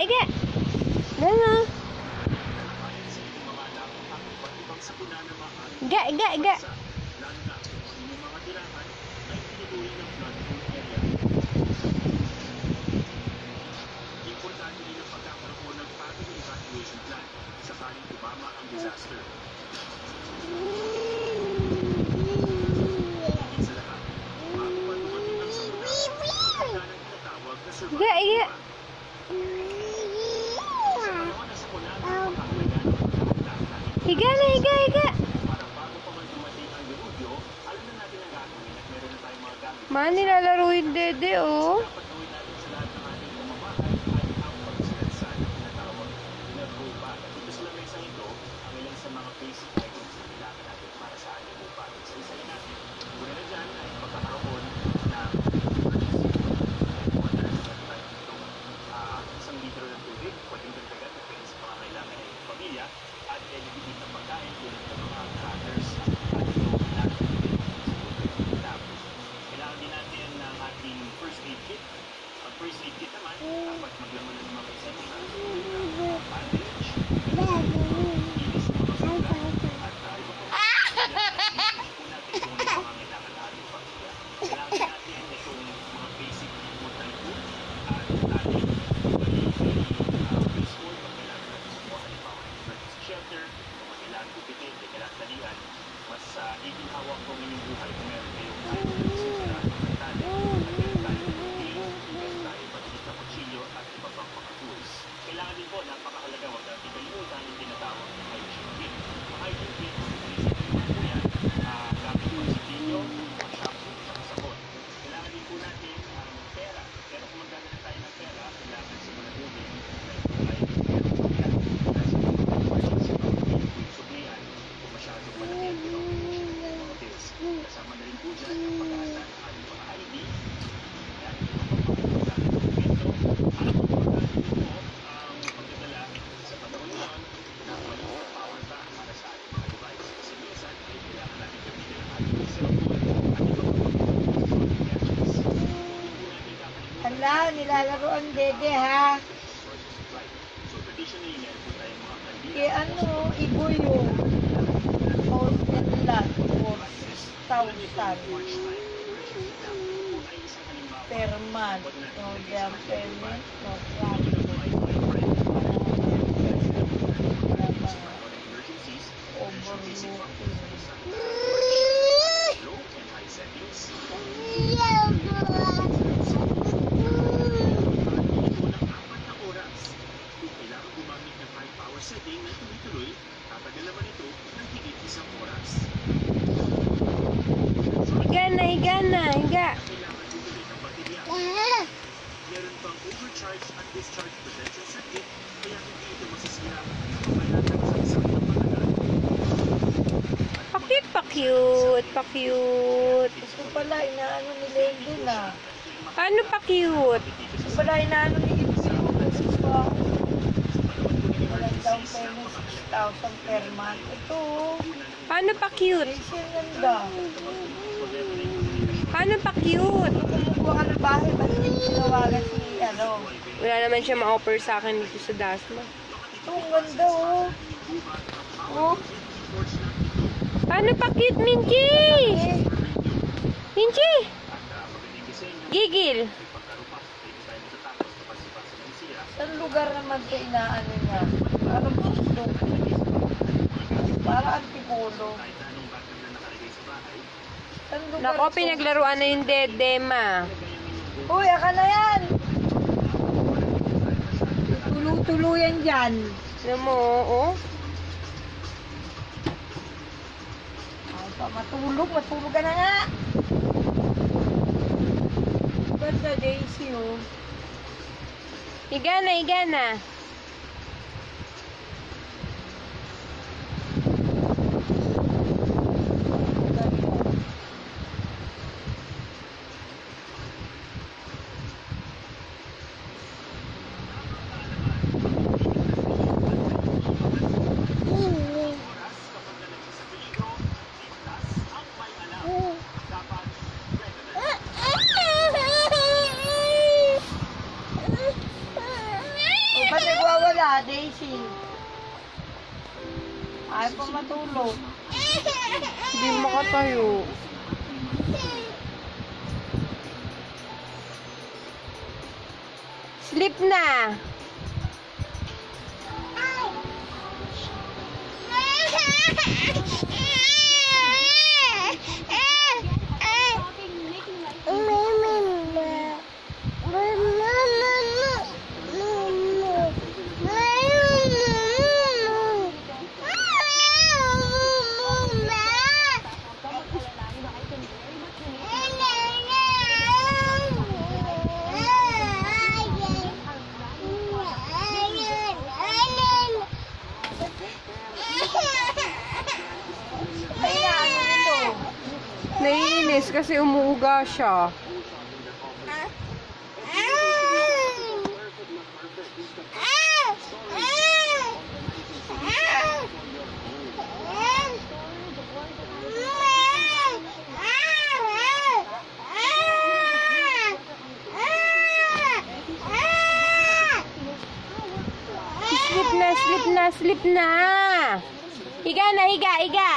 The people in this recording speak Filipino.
higa. Gana. Higa. Higa. Higa na. Man, nilalaro yung dede, oh. First aid kit naman, dapat maglaman ng mga essential, shelter, kung kailangan gupitin, kailangan talian, mas iginhawak ko ng buhay kung meron kayong susunod ng tali, at meron tayo at iba pang mga tools. Kailangan din po, napakahalaga, huwag natin kalimutan yung tinatawag ng hygiene kit. Ang hygiene kit, gamit po si Tino, shampoo, at sabon. Kailangan din po natin ang pera. Pero kung magdadala tayo ng pera, kailangan siguraduhin na ito ay sublihan kung masyadong malaki ang denomination ng mga bills. Kasama na rin po dyan ang pag-aasa ng ating mga ID, Hala, nilalaro ang dede ha. Ano, ibuyo. Posted lang for 6,000 per month. No down payment, no travel. Setting na tuloy-tuloy, tatagal naman ito ng higit 1 oras. Higa na. Kailangan bumili ng baterya. Meron pang overcharge at discharge protection circuit, kaya hindi ito masisira kapag may natang sa isang pagkakalan. Pa-cute. Ito pala, inaano ni Lady na. Paano pa-cute? Ito pala, inaano ni Ibuyo. Kasi pa, walang down payment 6,000 per month. Ito, Paano pa-cute? Rachel, ganda. Paano pa-cute? Kumukuha ka ng bahay, ba't hindi tinawagan si, Wala naman siya ma-offer sa akin dito sa Dasma. Ito, ang ganda, oh. Oh, Paano pa-cute, Minchi? Minchi! Gigil! saan lugar naman ito inaano niya? Parang pulong. Parang antipolo. Saan lugar Nako, ito? pinaglaruan na yung dedema. Uy, aka na yan! Tulo-tuluyan dyan. Alam mo, oo. Ay, pa, matulog ka na nga. Ganda, Daisy, oh. Higa na. Ba't nagwawala, Daisy? Ayaw pa matulog. Hindi makatayo. Sleep na. Naiinis kasi umuuga siya. Sleep na, sleep na, sleep na. Higa na, higa, higa.